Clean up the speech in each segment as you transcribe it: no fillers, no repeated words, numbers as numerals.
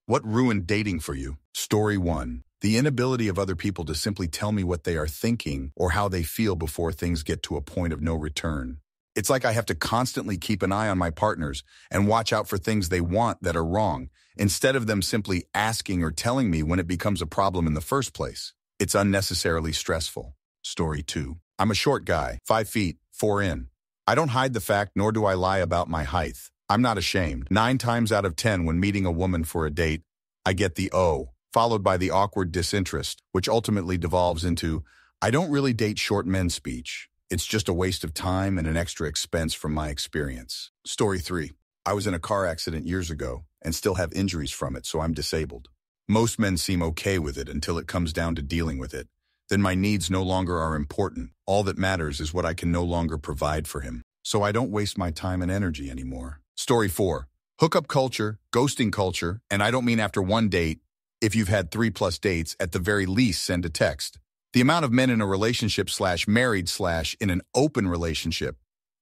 What ruined dating for you? Story 1. The inability of other people to simply tell me what they are thinking or how they feel before things get to a point of no return. It's like I have to constantly keep an eye on my partners and watch out for things they want that are wrong, instead of them simply asking or telling me when it becomes a problem in the first place. It's unnecessarily stressful. Story 2. I'm a short guy, 5 feet, 4 in. I don't hide the fact, nor do I lie about my height. I'm not ashamed. 9 times out of 10 when meeting a woman for a date, I get the "oh," followed by the awkward disinterest, which ultimately devolves into, "I don't really date short men" speech. It's just a waste of time and an extra expense from my experience. Story 3. I was in a car accident years ago and still have injuries from it, so I'm disabled. Most men seem okay with it until it comes down to dealing with it. Then my needs no longer are important. All that matters is what I can no longer provide for him. So I don't waste my time and energy anymore. Story 4. Hookup culture, ghosting culture, and I don't mean after one date. If you've had 3+ dates, at the very least send a text. The amount of men in a relationship / married / in an open relationship,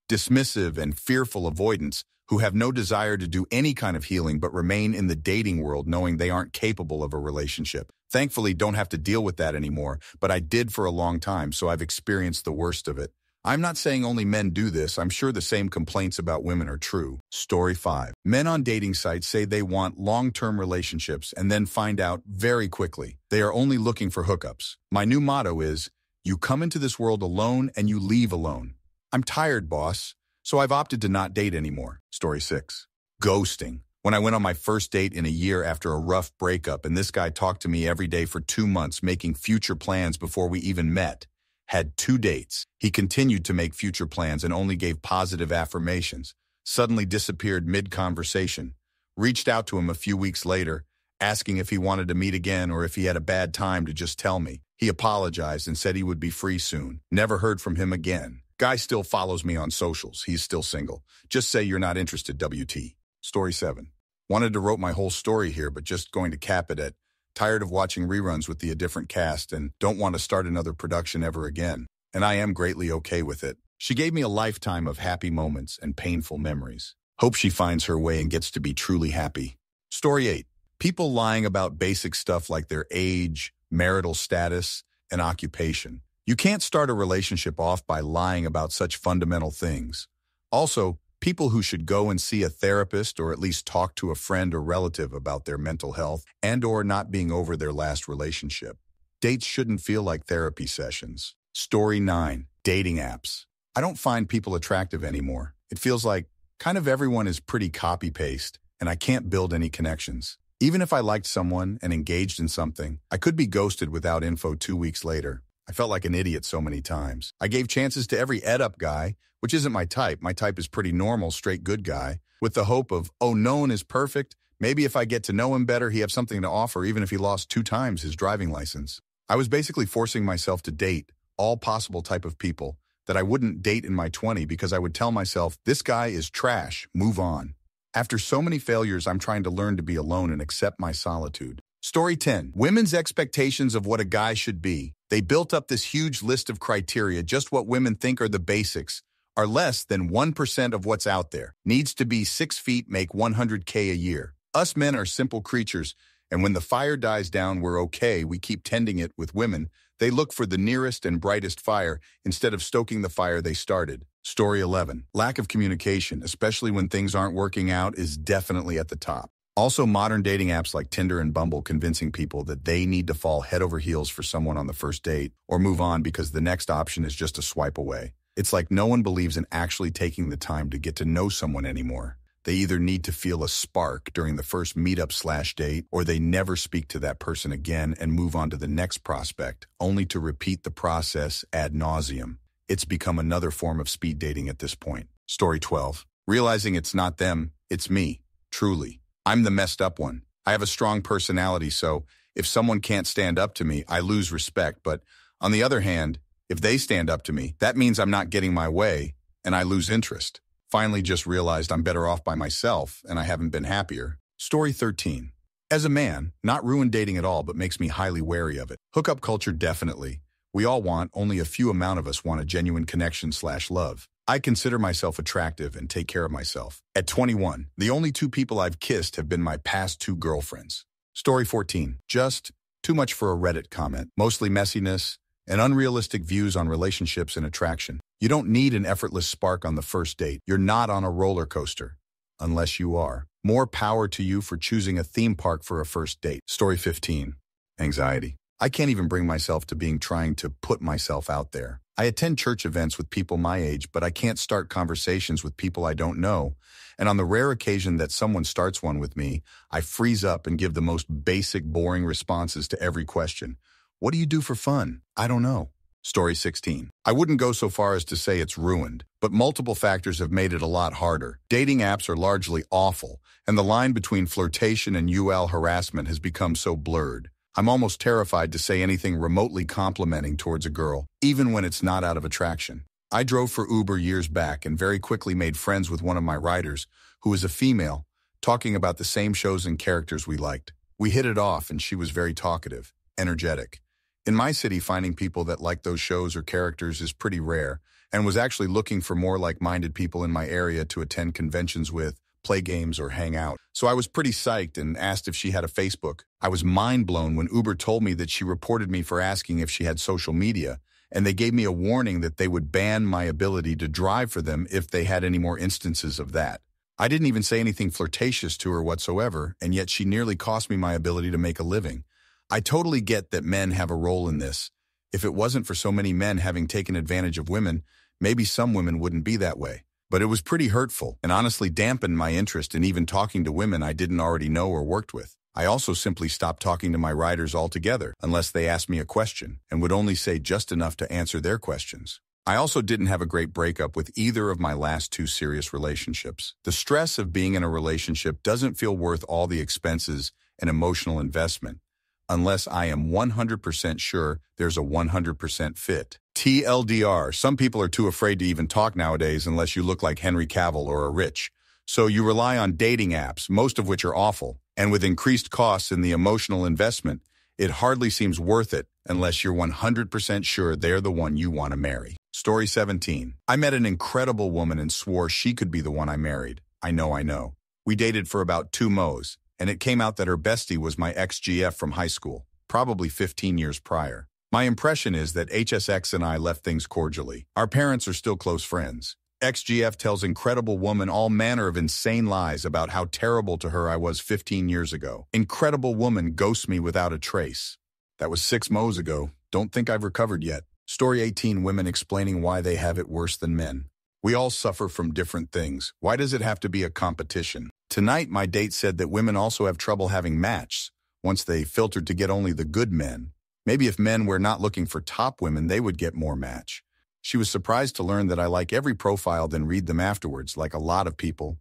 dismissive and fearful avoidance, who have no desire to do any kind of healing but remain in the dating world knowing they aren't capable of a relationship. Thankfully, don't have to deal with that anymore, but I did for a long time, so I've experienced the worst of it. I'm not saying only men do this. I'm sure the same complaints about women are true. Story 5. Men on dating sites say they want long-term relationships and then find out very quickly they are only looking for hookups. My new motto is, you come into this world alone and you leave alone. I'm tired, boss, so I've opted to not date anymore. Story 6. Ghosting. When I went on my first date in a year after a rough breakup and this guy talked to me every day for 2 months, making future plans before we even met. Had 2 dates. He continued to make future plans and only gave positive affirmations. Suddenly disappeared mid-conversation. Reached out to him a few weeks later, asking if he wanted to meet again or if he had a bad time to just tell me. He apologized and said he would be free soon. Never heard from him again. Guy still follows me on socials. He's still single. Just say you're not interested, WT. Story 7. Wanted to wrote my whole story here, but just going to cap it at tired of watching reruns with a different cast and don't want to start another production ever again. And I am greatly okay with it. She gave me a lifetime of happy moments and painful memories. Hope she finds her way and gets to be truly happy. Story 8. People lying about basic stuff like their age, marital status, and occupation. You can't start a relationship off by lying about such fundamental things. Also, people who should go and see a therapist or at least talk to a friend or relative about their mental health and or not being over their last relationship. Dates shouldn't feel like therapy sessions. Story 9. Dating apps. I don't find people attractive anymore. It feels like kind of everyone is pretty copy-paste and I can't build any connections. Even if I liked someone and engaged in something, I could be ghosted without info 2 weeks later. I felt like an idiot so many times. I gave chances to every ed-up guy, which isn't my type. My type is pretty normal, straight good guy, with the hope of, oh, no one is perfect. Maybe if I get to know him better, he has something to offer, even if he lost 2 times his driving license. I was basically forcing myself to date all possible type of people that I wouldn't date in my 20s because I would tell myself, this guy is trash, move on. After so many failures, I'm trying to learn to be alone and accept my solitude. Story 10. Women's expectations of what a guy should be. They built up this huge list of criteria, just what women think are the basics, are less than 1% of what's out there. Needs to be 6 feet, make $100K a year. Us men are simple creatures, and when the fire dies down, we're okay. We keep tending it. With women, they look for the nearest and brightest fire instead of stoking the fire they started. Story 11. Lack of communication, especially when things aren't working out, is definitely at the top. Also, modern dating apps like Tinder and Bumble convincing people that they need to fall head over heels for someone on the first date or move on because the next option is just a swipe away. It's like no one believes in actually taking the time to get to know someone anymore. They either need to feel a spark during the first meetup / date, or they never speak to that person again and move on to the next prospect, only to repeat the process ad nauseum. It's become another form of speed dating at this point. Story 12. Realizing it's not them, it's me. Truly. I'm the messed up one. I have a strong personality, so if someone can't stand up to me, I lose respect. But on the other hand, if they stand up to me, that means I'm not getting my way, and I lose interest. Finally just realized I'm better off by myself, and I haven't been happier. Story 13. As a man, not ruin dating at all, but makes me highly wary of it. Hookup culture, definitely. We all want, only a few amount of us want a genuine connection / love. I consider myself attractive and take care of myself. At 21, the only 2 people I've kissed have been my past 2 girlfriends. Story 14. Just too much for a Reddit comment. Mostly messiness and unrealistic views on relationships and attraction. You don't need an effortless spark on the first date. You're not on a roller coaster. Unless you are. More power to you for choosing a theme park for a first date. Story 15. Anxiety. I can't even bring myself to trying to put myself out there. I attend church events with people my age, but I can't start conversations with people I don't know. And on the rare occasion that someone starts one with me, I freeze up and give the most basic, boring responses to every question. What do you do for fun? I don't know. Story 16. I wouldn't go so far as to say it's ruined, but multiple factors have made it a lot harder. Dating apps are largely awful, and the line between flirtation and UL harassment has become so blurred. I'm almost terrified to say anything remotely complimenting towards a girl, even when it's not out of attraction. I drove for Uber years back and very quickly made friends with one of my riders, who is a female, talking about the same shows and characters we liked. We hit it off, and she was very talkative, energetic. In my city, finding people that like those shows or characters is pretty rare, and was actually looking for more like-minded people in my area to attend conventions with, play games, or hang out. So I was pretty psyched and asked if she had a Facebook. I was mind-blown when Uber told me that she reported me for asking if she had social media, and they gave me a warning that they would ban my ability to drive for them if they had any more instances of that. I didn't even say anything flirtatious to her whatsoever, and yet she nearly cost me my ability to make a living. I totally get that men have a role in this. If it wasn't for so many men having taken advantage of women, maybe some women wouldn't be that way. But it was pretty hurtful and honestly dampened my interest in even talking to women I didn't already know or worked with. I also simply stopped talking to my riders altogether unless they asked me a question and would only say just enough to answer their questions. I also didn't have a great breakup with either of my last two serious relationships. The stress of being in a relationship doesn't feel worth all the expenses and emotional investment, unless I am 100% sure there's a 100% fit. TLDR, some people are too afraid to even talk nowadays unless you look like Henry Cavill or are rich. So you rely on dating apps, most of which are awful, and with increased costs in the emotional investment, it hardly seems worth it unless you're 100% sure they're the one you want to marry. Story 17. I met an incredible woman and swore she could be the one I married. I know. We dated for about 2 mo's. And it came out that her bestie was my ex-GF from high school, probably 15 years prior. My impression is that HSX and I left things cordially. Our parents are still close friends. Ex-GF tells incredible woman all manner of insane lies about how terrible to her I was 15 years ago. Incredible woman ghosts me without a trace. That was 6 mo's ago. Don't think I've recovered yet. Story 18. Women explaining why they have it worse than men. We all suffer from different things. Why does it have to be a competition? Tonight, my date said that women also have trouble having matches once they filtered to get only the good men. Maybe if men were not looking for top women, they would get more match. She was surprised to learn that I like every profile then read them afterwards, like a lot of people.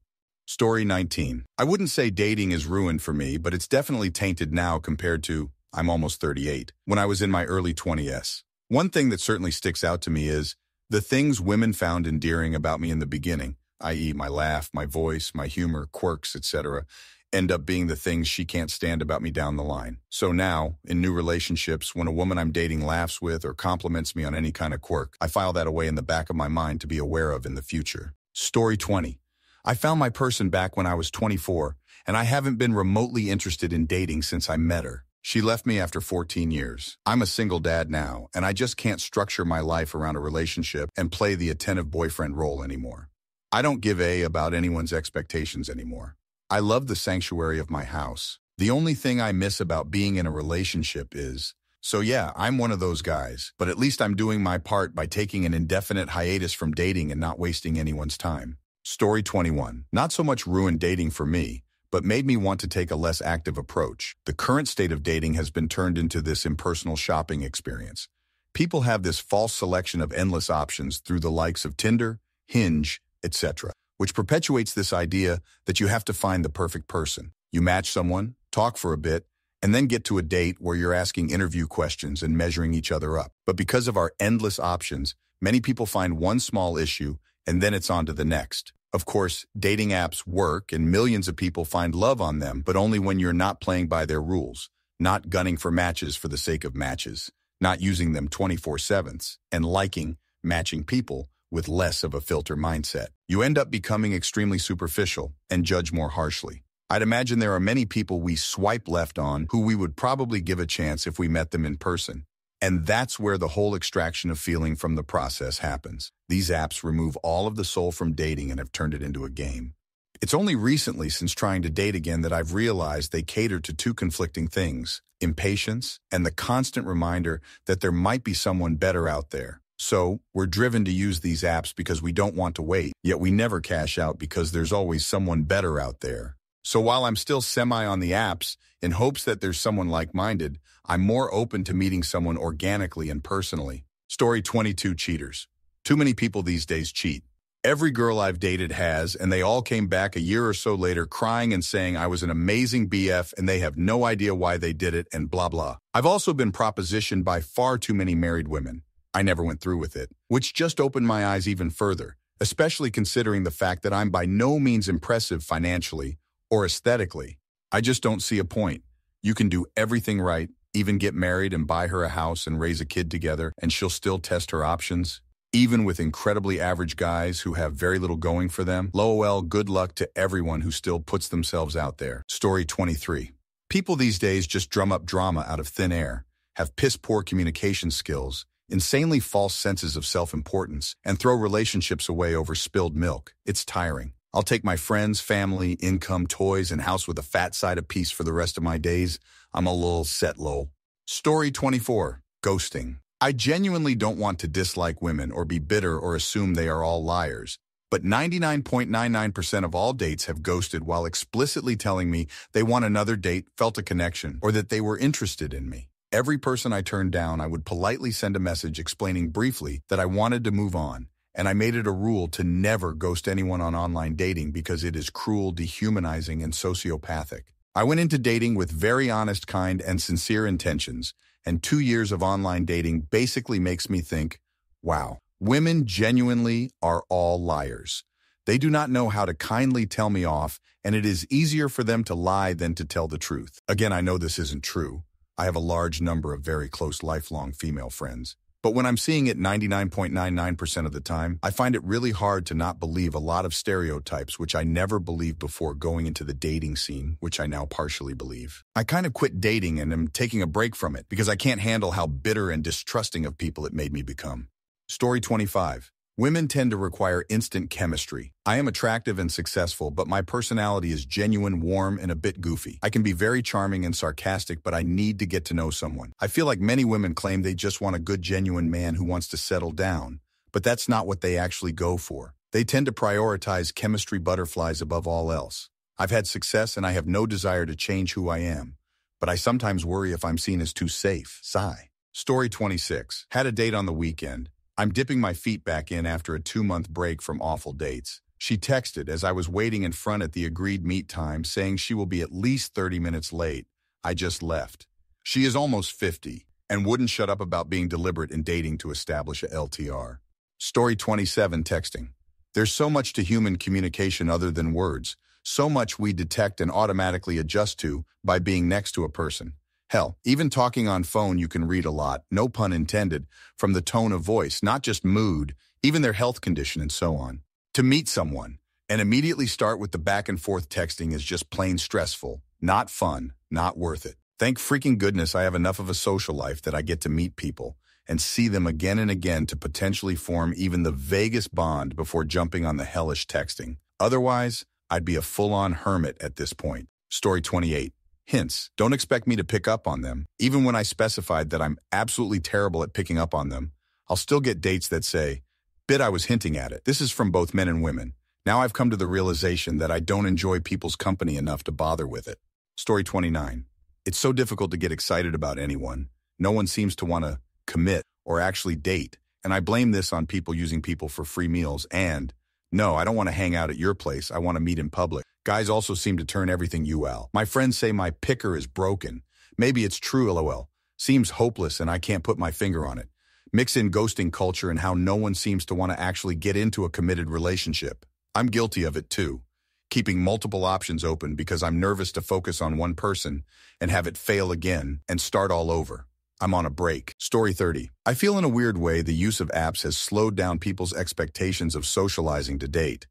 Story 19. I wouldn't say dating is ruined for me, but it's definitely tainted now compared to, I'm almost 38, when I was in my early 20s. One thing that certainly sticks out to me is the things women found endearing about me in the beginning, i.e. my laugh, my voice, my humor, quirks, etc., end up being the things she can't stand about me down the line. So now, in new relationships, when a woman I'm dating laughs with or compliments me on any kind of quirk, I file that away in the back of my mind to be aware of in the future. Story 20. I found my person back when I was 24, and I haven't been remotely interested in dating since I met her. She left me after 14 years. I'm a single dad now, and I just can't structure my life around a relationship and play the attentive boyfriend role anymore. I don't give a about anyone's expectations anymore. I love the sanctuary of my house. The only thing I miss about being in a relationship is, so yeah, I'm one of those guys, but at least I'm doing my part by taking an indefinite hiatus from dating and not wasting anyone's time. Story 21. Not so much ruined dating for me, but made me want to take a less active approach. The current state of dating has been turned into this impersonal shopping experience. People have this false selection of endless options through the likes of Tinder, Hinge, etc., which perpetuates this idea that you have to find the perfect person. You match someone, talk for a bit, and then get to a date where you're asking interview questions and measuring each other up. But because of our endless options, many people find one small issue and then it's on to the next. Of course, dating apps work and millions of people find love on them, but only when you're not playing by their rules, not gunning for matches for the sake of matches, not using them 24/7, and liking, matching people with less of a filter mindset. You end up becoming extremely superficial and judge more harshly. I'd imagine there are many people we swipe left on who we would probably give a chance if we met them in person. And that's where the whole extraction of feeling from the process happens. These apps remove all of the soul from dating and have turned it into a game. It's only recently, since trying to date again, that I've realized they cater to two conflicting things: impatience and the constant reminder that there might be someone better out there. So, we're driven to use these apps because we don't want to wait, yet we never cash out because there's always someone better out there. So while I'm still semi on the apps, in hopes that there's someone like-minded, I'm more open to meeting someone organically and personally. Story 22: Cheaters. Too many people these days cheat. Every girl I've dated has, and they all came back a year or so later crying and saying I was an amazing BF and they have no idea why they did it and blah blah. I've also been propositioned by far too many married women. I never went through with it, which just opened my eyes even further, especially considering the fact that I'm by no means impressive financially or aesthetically. I just don't see a point. You can do everything right, even get married and buy her a house and raise a kid together, and she'll still test her options. Even with incredibly average guys who have very little going for them. LOL, good luck to everyone who still puts themselves out there. Story 23. People these days just drum up drama out of thin air, have piss-poor communication skills, insanely false senses of self-importance, and throw relationships away over spilled milk. It's tiring. I'll take my friends, family, income, toys, and house with a fat side apiece for the rest of my days. I'm a little set low. Story 24. Ghosting. I genuinely don't want to dislike women or be bitter or assume they are all liars, but 99.99% of all dates have ghosted while explicitly telling me they want another date, felt a connection, or that they were interested in me. Every person I turned down, I would politely send a message explaining briefly that I wanted to move on, and I made it a rule to never ghost anyone on online dating because it is cruel, dehumanizing, and sociopathic. I went into dating with very honest, kind, and sincere intentions, and 2 years of online dating basically makes me think, wow, women genuinely are all liars. They do not know how to kindly tell me off, and it is easier for them to lie than to tell the truth. Again, I know this isn't true. I have a large number of very close lifelong female friends. But when I'm seeing it 99.99% of the time, I find it really hard to not believe a lot of stereotypes which I never believed before going into the dating scene, which I now partially believe. I kind of quit dating and am taking a break from it because I can't handle how bitter and distrusting of people it made me become. Story 25. Women tend to require instant chemistry. I am attractive and successful, but my personality is genuine, warm, and a bit goofy. I can be very charming and sarcastic, but I need to get to know someone. I feel like many women claim they just want a good, genuine man who wants to settle down, but that's not what they actually go for. They tend to prioritize chemistry butterflies above all else. I've had success and I have no desire to change who I am, but I sometimes worry if I'm seen as too safe. Sigh. Story 26. Had a date on the weekend. I'm dipping my feet back in after a 2-month break from awful dates. She texted as I was waiting in front at the agreed meet time saying she will be at least 30 minutes late. I just left. She is almost 50 and wouldn't shut up about being deliberate in dating to establish a LTR. Story 27. Texting. There's so much to human communication other than words, so much we detect and automatically adjust to by being next to a person. Hell, even talking on phone you can read a lot, no pun intended, from the tone of voice, not just mood, even their health condition and so on. To meet someone and immediately start with the back and forth texting is just plain stressful, not fun, not worth it. Thank freaking goodness I have enough of a social life that I get to meet people and see them again and again to potentially form even the vaguest bond before jumping on the hellish texting. Otherwise, I'd be a full-on hermit at this point. Story 28. Hints. Don't expect me to pick up on them. Even when I specified that I'm absolutely terrible at picking up on them, I'll still get dates that say, "Bit I was hinting at it." This is from both men and women. Now I've come to the realization that I don't enjoy people's company enough to bother with it. Story 29. It's so difficult to get excited about anyone. No one seems to want to commit or actually date, and I blame this on people using people for free meals and, no, I don't want to hang out at your place. I want to meet in public. Guys also seem to turn everything UL. My friends say my picker is broken. Maybe it's true, LOL. Seems hopeless and I can't put my finger on it. Mix in ghosting culture and how no one seems to want to actually get into a committed relationship. I'm guilty of it too. Keeping multiple options open because I'm nervous to focus on one person and have it fail again and start all over. I'm on a break. Story 30. I feel in a weird way the use of apps has slowed down people's expectations of socializing to date.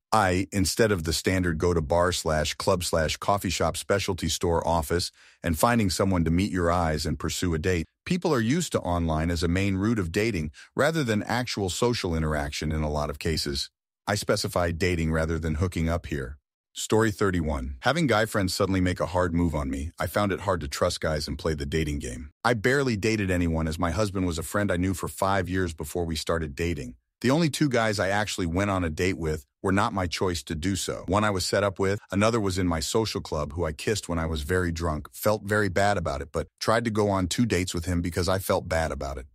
Instead of the standard go to bar/club/coffee shop specialty store office and finding someone to meet your eyes and pursue a date, people are used to online as a main route of dating rather than actual social interaction in a lot of cases. I specify dating rather than hooking up here. Story 31. Having guy friends suddenly make a hard move on me, I found it hard to trust guys and play the dating game. I barely dated anyone as my husband was a friend I knew for 5 years before we started dating. The only 2 guys I actually went on a date with were not my choice to do so. One I was set up with, another was in my social club who I kissed when I was very drunk, felt very bad about it, but tried to go on 2 dates with him because I felt bad about it.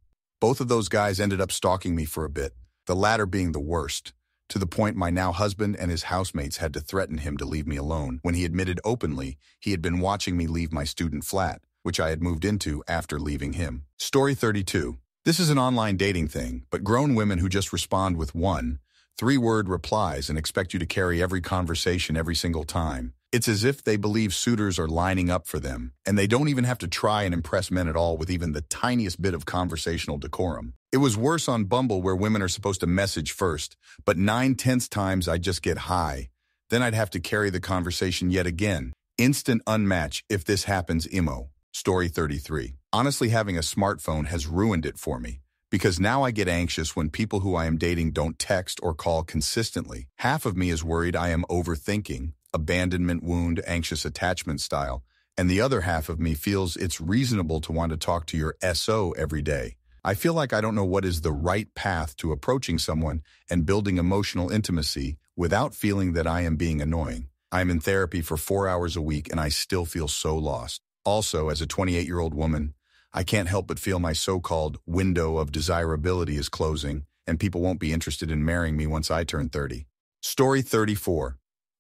Both of those guys ended up stalking me for a bit, the latter being the worst, to the point my now husband and his housemates had to threaten him to leave me alone when he admitted openly he had been watching me leave my student flat, which I had moved into after leaving him. Story 32. This is an online dating thing, but grown women who just respond with 1, 3-word replies and expect you to carry every conversation every single time. It's as if they believe suitors are lining up for them, and they don't even have to try and impress men at all with even the tiniest bit of conversational decorum. It was worse on Bumble where women are supposed to message first, but 9/10 times I'd just get hi. Then I'd have to carry the conversation yet again. Instant unmatch if this happens emo. Story 33. Honestly, having a smartphone has ruined it for me, because now I get anxious when people who I am dating don't text or call consistently. Half of me is worried I am overthinking, abandonment wound, anxious attachment style, and the other half of me feels it's reasonable to want to talk to your SO every day. I feel like I don't know what is the right path to approaching someone and building emotional intimacy without feeling that I am being annoying. I am in therapy for 4 hours a week and I still feel so lost. Also, as a 28-year-old woman, I can't help but feel my so-called window of desirability is closing and people won't be interested in marrying me once I turn 30. Story 34.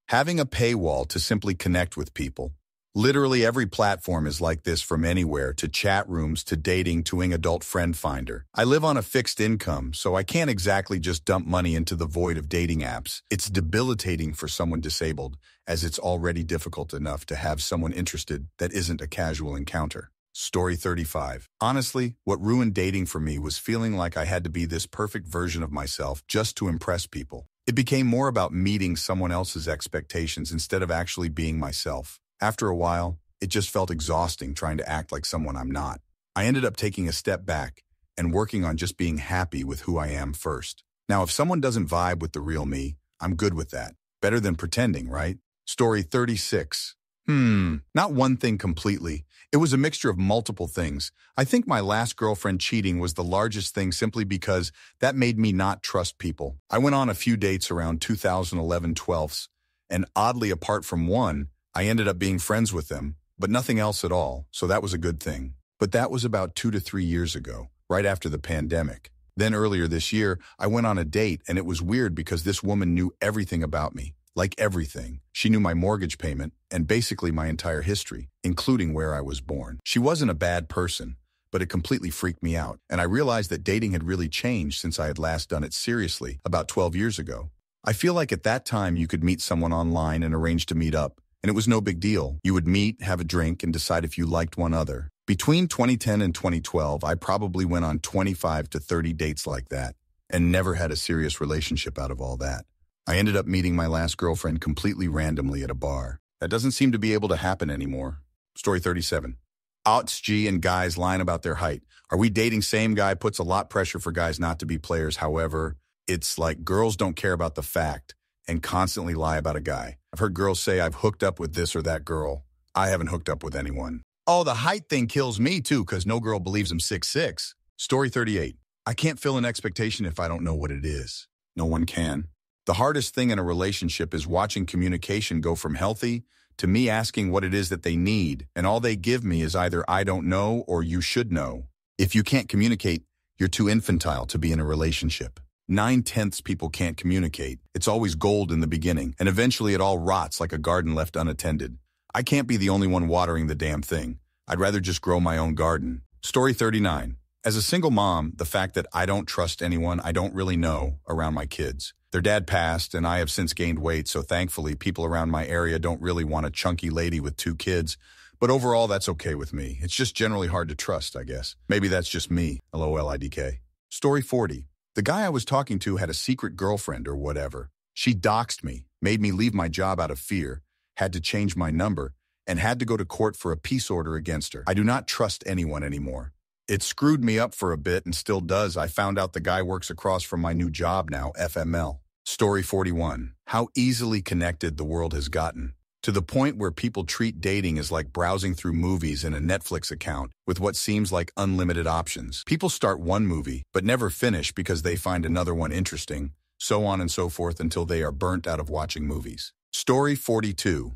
Having a paywall to simply connect with people. Literally every platform is like this, from anywhere to chat rooms to dating to an adult friend finder. I live on a fixed income, so I can't exactly just dump money into the void of dating apps. It's debilitating for someone disabled, as it's already difficult enough to have someone interested that isn't a casual encounter. Story 35. Honestly, what ruined dating for me was feeling like I had to be this perfect version of myself just to impress people. It became more about meeting someone else's expectations instead of actually being myself. After a while, it just felt exhausting trying to act like someone I'm not. I ended up taking a step back and working on just being happy with who I am first. Now, if someone doesn't vibe with the real me, I'm good with that. Better than pretending, right? Story 36. Not one thing completely. It was a mixture of multiple things. I think my last girlfriend cheating was the largest thing simply because that made me not trust people. I went on a few dates around 2011-12, and oddly, apart from one, I ended up being friends with them, but nothing else at all, so that was a good thing. But that was about 2 to 3 years ago, right after the pandemic. Then earlier this year, I went on a date, and it was weird because this woman knew everything about me. Like everything. She knew my mortgage payment and basically my entire history, including where I was born. She wasn't a bad person, but it completely freaked me out, and I realized that dating had really changed since I had last done it seriously about 12 years ago. I feel like at that time you could meet someone online and arrange to meet up, and it was no big deal. You would meet, have a drink, and decide if you liked one other. Between 2010 and 2012, I probably went on 25 to 30 dates like that, and never had a serious relationship out of all that. I ended up meeting my last girlfriend completely randomly at a bar. That doesn't seem to be able to happen anymore. Story 37. Outs G and guys lying about their height. Are we dating same guy puts a lot pressure for guys not to be players. However, it's like girls don't care about the fact and constantly lie about a guy. I've heard girls say I've hooked up with this or that girl. I haven't hooked up with anyone. Oh, the height thing kills me too because no girl believes I'm 6'6". Story 38. I can't fill an expectation if I don't know what it is. No one can. The hardest thing in a relationship is watching communication go from healthy to me asking what it is that they need, and all they give me is either I don't know or you should know. If you can't communicate, you're too infantile to be in a relationship. 9/10 people can't communicate. It's always gold in the beginning, and eventually it all rots like a garden left unattended. I can't be the only one watering the damn thing. I'd rather just grow my own garden. Story 39. As a single mom, the fact that I don't trust anyone I don't really know around my kids. Their dad passed, and I have since gained weight, so thankfully people around my area don't really want a chunky lady with 2 kids, But overall, that's okay with me. It's just generally hard to trust, I guess. Maybe that's just me, LOLIDK. Story 40. The guy I was talking to had a secret girlfriend or whatever. She doxed me, made me leave my job out of fear, had to change my number, and had to go to court for a peace order against her. I do not trust anyone anymore. It screwed me up for a bit and still does. I found out the guy works across from my new job now, FML. Story 41. How easily connected the world has gotten. To the point where people treat dating as like browsing through movies in a Netflix account with what seems like unlimited options. People start one movie, but never finish because they find another one interesting, so on and so forth until they are burnt out of watching movies. Story 42.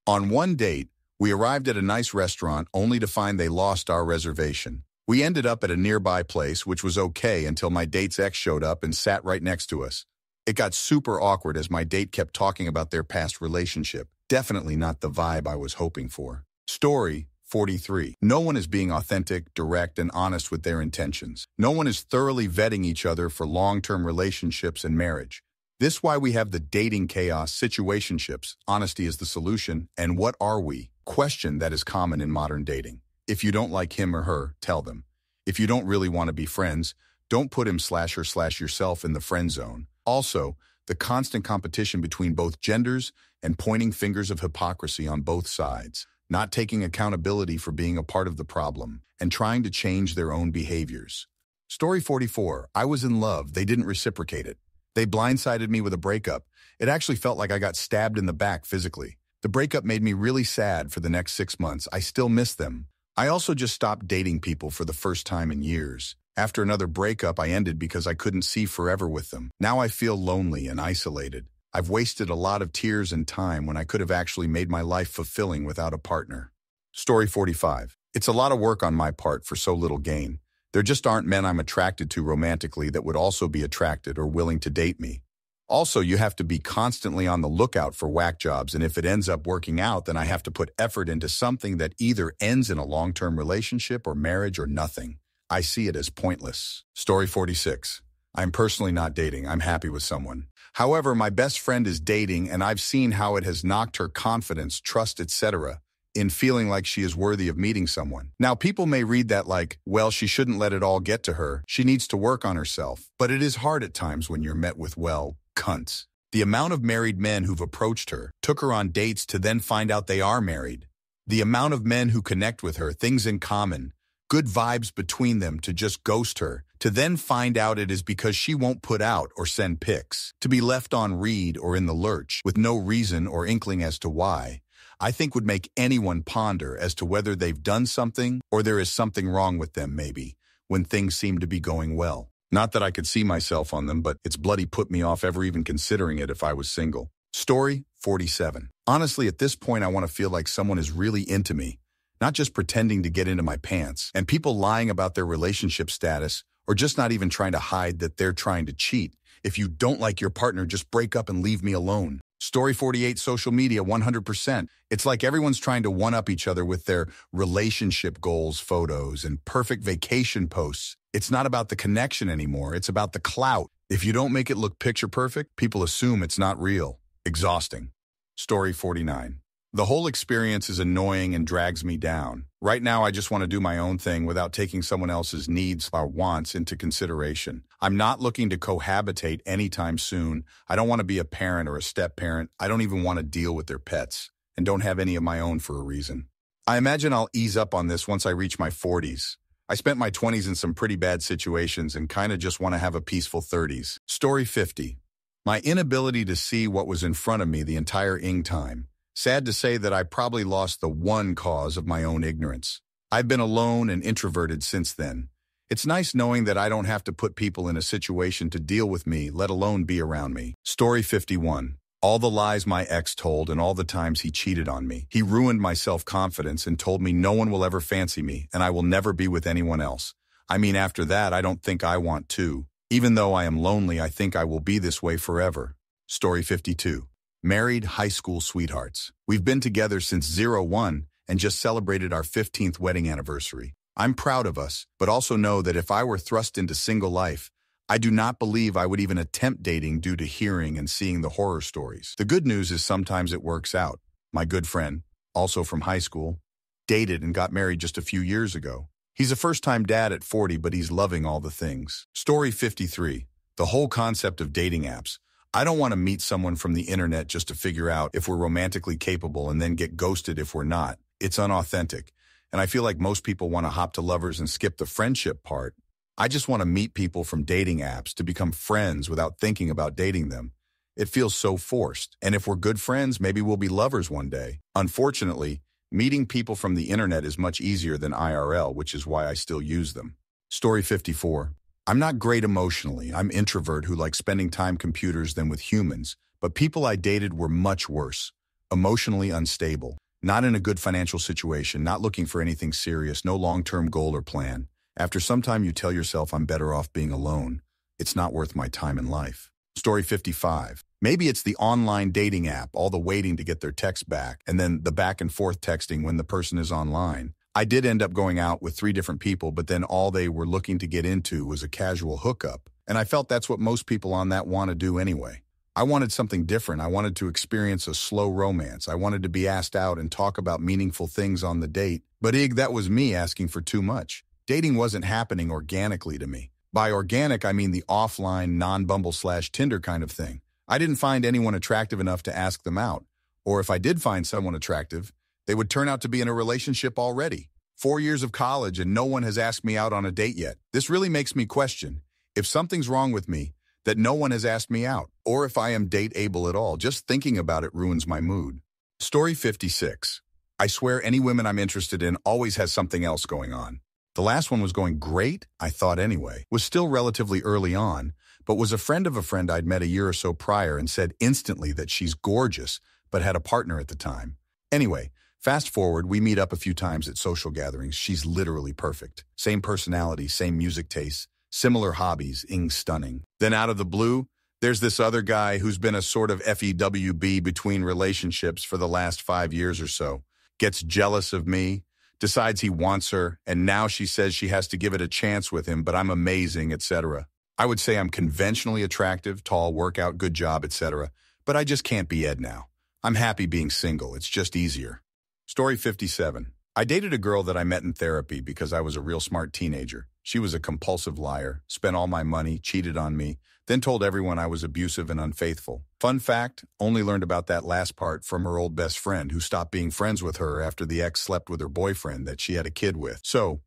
On one date, we arrived at a nice restaurant only to find they lost our reservation. We ended up at a nearby place, which was okay until my date's ex showed up and sat right next to us. It got super awkward as my date kept talking about their past relationship. Definitely not the vibe I was hoping for. Story 43. No one is being authentic, direct, and honest with their intentions. No one is thoroughly vetting each other for long-term relationships and marriage. This is why we have the dating chaos, situationships, honesty is the solution, and what are we? Question that is common in modern dating. If you don't like him or her, tell them. If you don't really want to be friends, don't put him/her/yourself in the friend zone. Also, the constant competition between both genders and pointing fingers of hypocrisy on both sides, not taking accountability for being a part of the problem, and trying to change their own behaviors. Story 44. I was in love. They didn't reciprocate it. They blindsided me with a breakup. It actually felt like I got stabbed in the back physically. The breakup made me really sad for the next 6 months. I still miss them. I also just stopped dating people for the first time in years. After another breakup, I ended because I couldn't see forever with them. Now I feel lonely and isolated. I've wasted a lot of tears and time when I could have actually made my life fulfilling without a partner. Story 45. It's a lot of work on my part for so little gain. There just aren't men I'm attracted to romantically that would also be attracted or willing to date me. Also, you have to be constantly on the lookout for whack jobs, and if it ends up working out, then I have to put effort into something that either ends in a long-term relationship or marriage or nothing. I see it as pointless. Story 46. I'm personally not dating. I'm happy with someone. However, my best friend is dating, and I've seen how it has knocked her confidence, trust, etc., in feeling like she is worthy of meeting someone. Now, people may read that like, well, she shouldn't let it all get to her. She needs to work on herself. But it is hard at times when you're met with, well, cunts. The amount of married men who've approached her, took her on dates to then find out they are married. The amount of men who connect with her, things in common, good vibes between them to just ghost her, to then find out it is because she won't put out or send pics, to be left on read or in the lurch with no reason or inkling as to why, I think would make anyone ponder as to whether they've done something or there is something wrong with them maybe, when things seem to be going well. Not that I could see myself on them, but it's bloody put me off ever even considering it if I was single. Story 47. Honestly, at this point I want to feel like someone is really into me, not just pretending to get into my pants, and people lying about their relationship status or just not even trying to hide that they're trying to cheat. If you don't like your partner, just break up and leave me alone. Story 48, social media, 100%. It's like everyone's trying to one-up each other with their relationship goals, photos, and perfect vacation posts. It's not about the connection anymore. It's about the clout. If you don't make it look picture perfect, people assume it's not real. Exhausting. Story 49. The whole experience is annoying and drags me down. Right now, I just want to do my own thing without taking someone else's needs or wants into consideration. I'm not looking to cohabitate anytime soon. I don't want to be a parent or a step-parent. I don't even want to deal with their pets and don't have any of my own for a reason. I imagine I'll ease up on this once I reach my 40s. I spent my 20s in some pretty bad situations and kind of just want to have a peaceful 30s. Story 50. My inability to see what was in front of me the entire time. Sad to say that I probably lost the one cause of my own ignorance. I've been alone and introverted since then. It's nice knowing that I don't have to put people in a situation to deal with me, let alone be around me. Story 51. All the lies my ex told and all the times he cheated on me. He ruined my self-confidence and told me no one will ever fancy me and I will never be with anyone else. I mean, after that, I don't think I want to. Even though I am lonely, I think I will be this way forever. Story 52. Married high school sweethearts. We've been together since 01 and just celebrated our 15th wedding anniversary. I'm proud of us, but also know that if I were thrust into single life, I do not believe I would even attempt dating due to hearing and seeing the horror stories. The good news is sometimes it works out. My good friend, also from high school, dated and got married just a few years ago. He's a first-time dad at 40, but he's loving all the things. Story 53. The whole concept of dating apps. I don't want to meet someone from the internet just to figure out if we're romantically capable and then get ghosted if we're not. It's unauthentic. And I feel like most people want to hop to lovers and skip the friendship part. I just want to meet people from dating apps to become friends without thinking about dating them. It feels so forced. And if we're good friends, maybe we'll be lovers one day. Unfortunately, meeting people from the internet is much easier than IRL, which is why I still use them. Story 54. I'm not great emotionally. I'm an introvert who likes spending time computers than with humans, but people I dated were much worse. Emotionally unstable, not in a good financial situation, not looking for anything serious, no long-term goal or plan. After some time you tell yourself I'm better off being alone. It's not worth my time in life. Story 55. Maybe it's the online dating app, all the waiting to get their text back, and then the back and forth texting when the person is online. I did end up going out with 3 different people, but then all they were looking to get into was a casual hookup, and I felt that's what most people on that want to do anyway. I wanted something different. I wanted to experience a slow romance. I wanted to be asked out and talk about meaningful things on the date, but that was me asking for too much. Dating wasn't happening organically to me. By organic, I mean the offline, non-Bumble/Tinder kind of thing. I didn't find anyone attractive enough to ask them out. Or if I did find someone attractive, they would turn out to be in a relationship already. 4 years of college and no one has asked me out on a date yet. This really makes me question if something's wrong with me, that no one has asked me out, or if I am date-able at all. Just thinking about it ruins my mood. Story 56. I swear any women I'm interested in always has something else going on. The last one was going great, I thought anyway. Was still relatively early on, but was a friend of a friend I'd met a year or so prior and said instantly that she's gorgeous, but had a partner at the time. Anyway, fast forward, we meet up a few times at social gatherings. She's literally perfect. Same personality, same music tastes, similar hobbies, stunning. Then out of the blue, there's this other guy who's been a sort of FEWB between relationships for the last 5 years or so. Gets jealous of me, decides he wants her, and now she says she has to give it a chance with him, but I'm amazing, etc. I would say I'm conventionally attractive, tall, workout, good job, etc., but I just can't be Ed now. I'm happy being single. It's just easier. Story 57. I dated a girl that I met in therapy because I was a real smart teenager. She was a compulsive liar, spent all my money, cheated on me, then told everyone I was abusive and unfaithful. Fun fact, only learned about that last part from her old best friend who stopped being friends with her after the ex slept with her boyfriend that she had a kid with. So,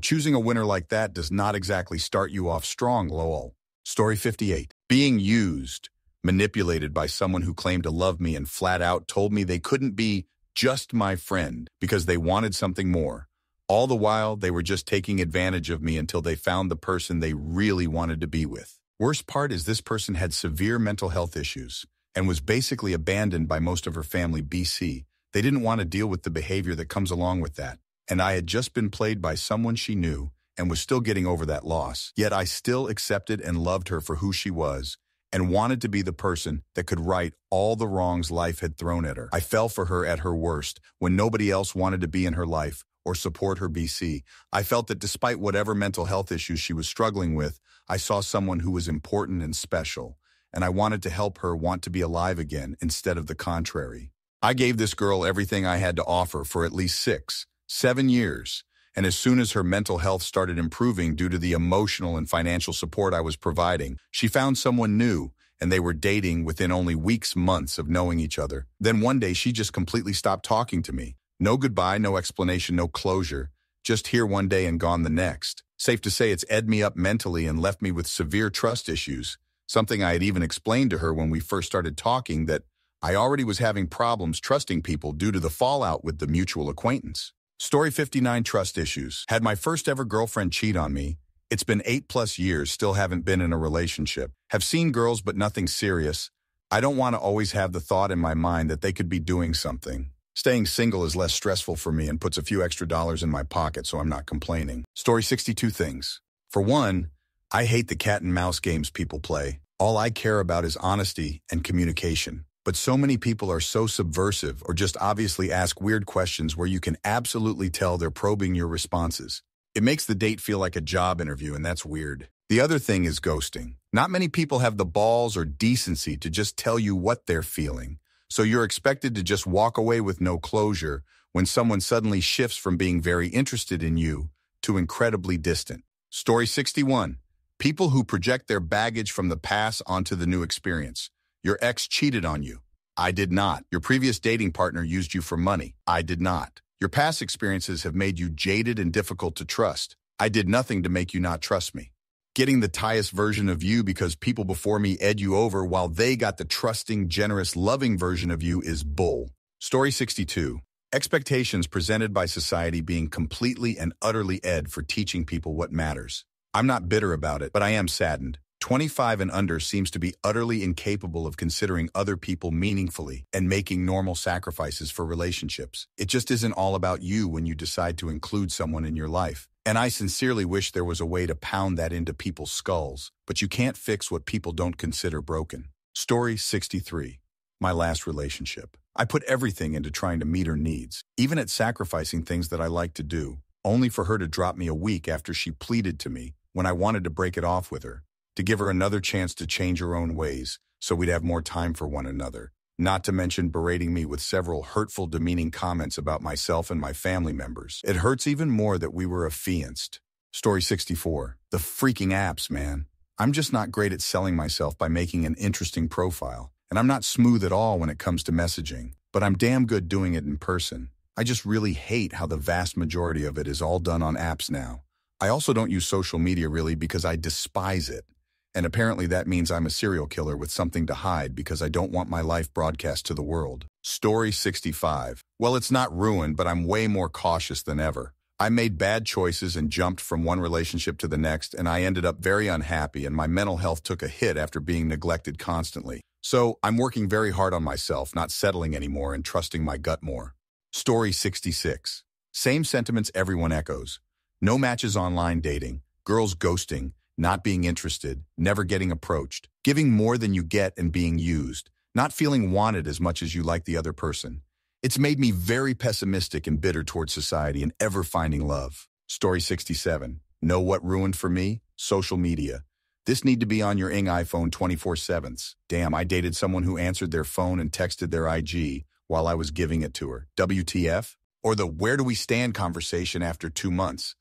choosing a winner like that does not exactly start you off strong, lol. Story 58. Being used, manipulated by someone who claimed to love me and flat out told me they couldn't be just my friend because they wanted something more. All the while, they were just taking advantage of me until they found the person they really wanted to be with. Worst part is this person had severe mental health issues and was basically abandoned by most of her family BC. They didn't want to deal with the behavior that comes along with that. And I had just been played by someone she knew and was still getting over that loss. Yet I still accepted and loved her for who she was and wanted to be the person that could right all the wrongs life had thrown at her. I fell for her at her worst when nobody else wanted to be in her life or support her BC. I felt that despite whatever mental health issues she was struggling with, I saw someone who was important and special, and I wanted to help her want to be alive again instead of the contrary. I gave this girl everything I had to offer for at least 6, 7 years, and as soon as her mental health started improving due to the emotional and financial support I was providing, she found someone new, and they were dating within only weeks, months of knowing each other. Then one day she just completely stopped talking to me. No goodbye, no explanation, no closure. Just here one day and gone the next. Safe to say it's ed me up mentally and left me with severe trust issues. Something I had even explained to her when we first started talking, that I already was having problems trusting people due to the fallout with the mutual acquaintance. Story 59. Trust issues. Had my first ever girlfriend cheat on me. It's been 8+ years, still haven't been in a relationship. Have seen girls but nothing serious. I don't want to always have the thought in my mind that they could be doing something. Staying single is less stressful for me and puts a few extra dollars in my pocket, so I'm not complaining. Story 62 things. For one, I hate the cat and mouse games people play. All I care about is honesty and communication. But so many people are so subversive or just obviously ask weird questions where you can absolutely tell they're probing your responses. It makes the date feel like a job interview, and that's weird. The other thing is ghosting. Not many people have the balls or decency to just tell you what they're feeling. So you're expected to just walk away with no closure when someone suddenly shifts from being very interested in you to incredibly distant. Story 61. People who project their baggage from the past onto the new experience. Your ex cheated on you. I did not. Your previous dating partner used you for money. I did not. Your past experiences have made you jaded and difficult to trust. I did nothing to make you not trust me. Getting the highest version of you because people before me ed you over while they got the trusting, generous, loving version of you is bull. Story 62. Expectations presented by society being completely and utterly ed for teaching people what matters. I'm not bitter about it, but I am saddened. 25 and under seems to be utterly incapable of considering other people meaningfully and making normal sacrifices for relationships. It just isn't all about you when you decide to include someone in your life. And I sincerely wish there was a way to pound that into people's skulls, but you can't fix what people don't consider broken. Story 63. My last relationship. I put everything into trying to meet her needs, even at sacrificing things that I like to do, only for her to drop me a week after she pleaded to me when I wanted to break it off with her, to give her another chance to change her own ways so we'd have more time for one another, not to mention berating me with several hurtful, demeaning comments about myself and my family members. It hurts even more that we were affianced. Story 64. The freaking apps, man. I'm just not great at selling myself by making an interesting profile, and I'm not smooth at all when it comes to messaging, but I'm damn good doing it in person. I just really hate how the vast majority of it is all done on apps now. I also don't use social media really because I despise it. And apparently that means I'm a serial killer with something to hide because I don't want my life broadcast to the world. Story 65. Well, it's not ruined, but I'm way more cautious than ever. I made bad choices and jumped from one relationship to the next, and I ended up very unhappy, and my mental health took a hit after being neglected constantly. So I'm working very hard on myself, not settling anymore and trusting my gut more. Story 66. Same sentiments everyone echoes. No matches online dating, girls ghosting, not being interested, never getting approached, giving more than you get and being used, not feeling wanted as much as you like the other person. It's made me very pessimistic and bitter towards society and ever finding love. Story 67. Know what ruined for me? Social media. This need to be on your iPhone 24/7. Damn, I dated someone who answered their phone and texted their IG while I was giving it to her. WTF? Or the where do we stand conversation after 2 months.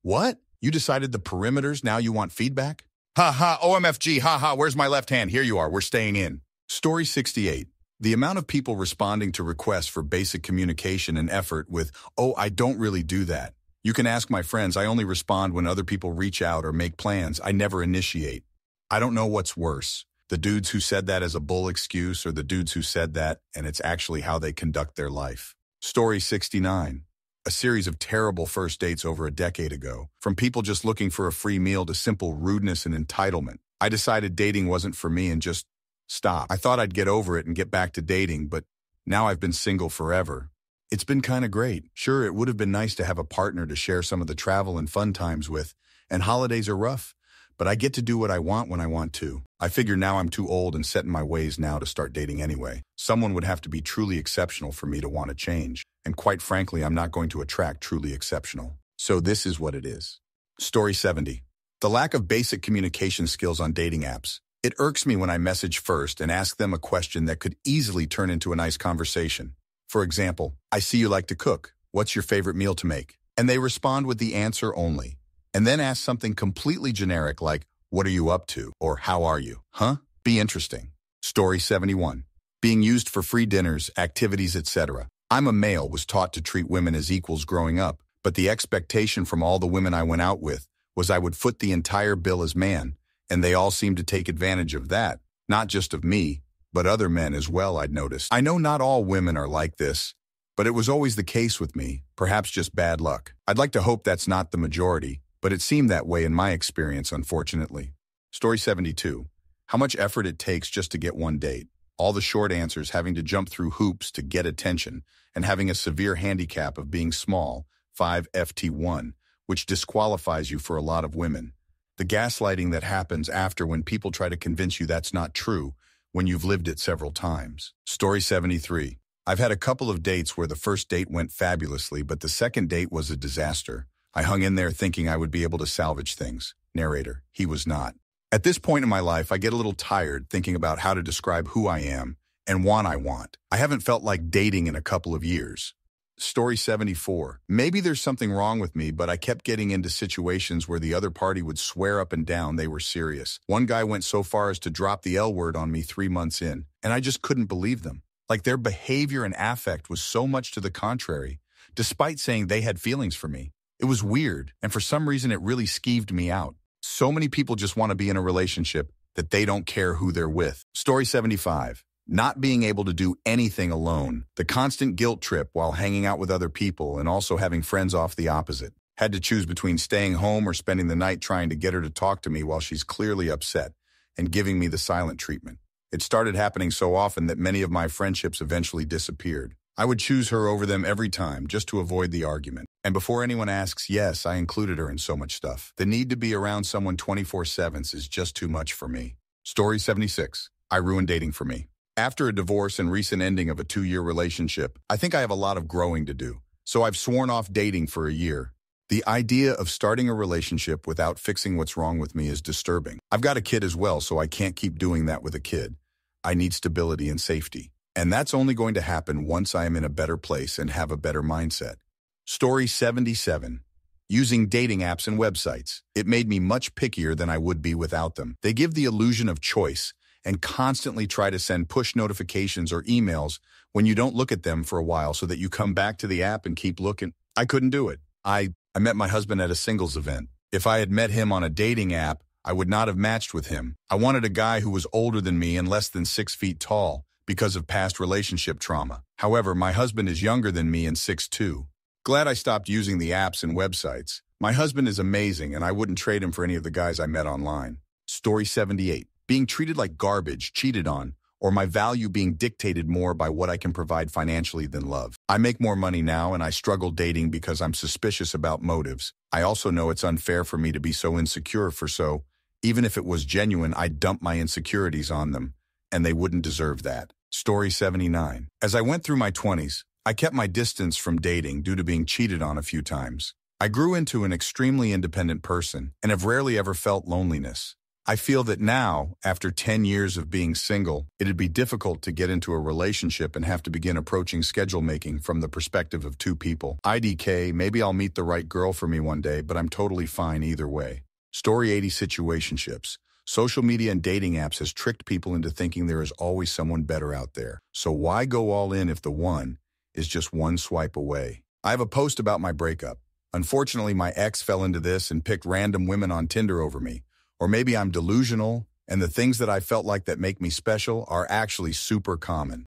What? You decided the perimeters, now you want feedback? Ha ha, OMFG, ha ha, where's my left hand? Here you are, we're staying in. Story 68. The amount of people responding to requests for basic communication and effort with, oh, I don't really do that. You can ask my friends, I only respond when other people reach out or make plans. I never initiate. I don't know what's worse. The dudes who said that as a bull excuse or the dudes who said that and it's actually how they conduct their life. Story 69. A series of terrible first dates over a decade ago, from people just looking for a free meal to simple rudeness and entitlement. I decided dating wasn't for me and just stopped. I thought I'd get over it and get back to dating, but now I've been single forever. It's been kind of great. Sure, it would have been nice to have a partner to share some of the travel and fun times with, and holidays are rough, but I get to do what I want when I want to. I figure now I'm too old and set in my ways now to start dating anyway. Someone would have to be truly exceptional for me to want to change. And quite frankly, I'm not going to attract truly exceptional. So this is what it is. Story 70. The lack of basic communication skills on dating apps. It irks me when I message first and ask them a question that could easily turn into a nice conversation. For example, I see you like to cook. What's your favorite meal to make? And they respond with the answer only. And then ask something completely generic like, what are you up to? Or how are you? Huh? Be interesting. Story 71. Being used for free dinners, activities, etc. I'm a male, was taught to treat women as equals growing up, but the expectation from all the women I went out with was I would foot the entire bill as man, and they all seemed to take advantage of that, not just of me, but other men as well, I'd noticed. I know not all women are like this, but it was always the case with me, perhaps just bad luck. I'd like to hope that's not the majority, but it seemed that way in my experience, unfortunately. Story 72. How much effort it takes just to get one date. All the short answers having to jump through hoops to get attention, and having a severe handicap of being small, 5FT1, which disqualifies you for a lot of women. The gaslighting that happens after when people try to convince you that's not true when you've lived it several times. Story 73. I've had a couple of dates where the first date went fabulously, but the second date was a disaster. I hung in there thinking I would be able to salvage things. Narrator, he was not. At this point in my life, I get a little tired thinking about how to describe who I am and what I want. I haven't felt like dating in a couple of years. Story 74. Maybe there's something wrong with me, but I kept getting into situations where the other party would swear up and down they were serious. One guy went so far as to drop the L word on me 3 months in, and I just couldn't believe them. Like their behavior and affect was so much to the contrary, despite saying they had feelings for me. It was weird, and for some reason it really skeeved me out. So many people just want to be in a relationship that they don't care who they're with. Story 75. Not being able to do anything alone. The constant guilt trip while hanging out with other people and also having friends off the opposite. Had to choose between staying home or spending the night trying to get her to talk to me while she's clearly upset and giving me the silent treatment. It started happening so often that many of my friendships eventually disappeared. I would choose her over them every time just to avoid the argument. And before anyone asks, yes, I included her in so much stuff. The need to be around someone 24/7 is just too much for me. Story 76. I ruined dating for me. After a divorce and recent ending of a 2-year relationship, I think I have a lot of growing to do. So I've sworn off dating for a year. The idea of starting a relationship without fixing what's wrong with me is disturbing. I've got a kid as well, so I can't keep doing that with a kid. I need stability and safety. And that's only going to happen once I am in a better place and have a better mindset. Story 77. Using dating apps and websites. It made me much pickier than I would be without them. They give the illusion of choice and constantly try to send push notifications or emails when you don't look at them for a while so that you come back to the app and keep looking. I couldn't do it. I met my husband at a singles event. If I had met him on a dating app, I would not have matched with him. I wanted a guy who was older than me and less than 6 feet tall because of past relationship trauma. However, my husband is younger than me and 6'2". Glad I stopped using the apps and websites. My husband is amazing and I wouldn't trade him for any of the guys I met online. Story 78. Being treated like garbage, cheated on, or my value being dictated more by what I can provide financially than love. I make more money now and I struggle dating because I'm suspicious about motives. I also know it's unfair for me to be so insecure so, even if it was genuine, I'd dump my insecurities on them, and they wouldn't deserve that. Story 79. As I went through my 20s, I kept my distance from dating due to being cheated on a few times. I grew into an extremely independent person and have rarely ever felt loneliness. I feel that now, after 10 years of being single, it'd be difficult to get into a relationship and have to begin approaching schedule making from the perspective of two people. IDK, maybe I'll meet the right girl for me one day, but I'm totally fine either way. Story 80. Situationships. Social media and dating apps has tricked people into thinking there is always someone better out there. So why go all in if the one is just one swipe away? I have a post about my breakup. Unfortunately, my ex fell into this and picked random women on Tinder over me. Or maybe I'm delusional, and the things that I felt like that make me special are actually super common.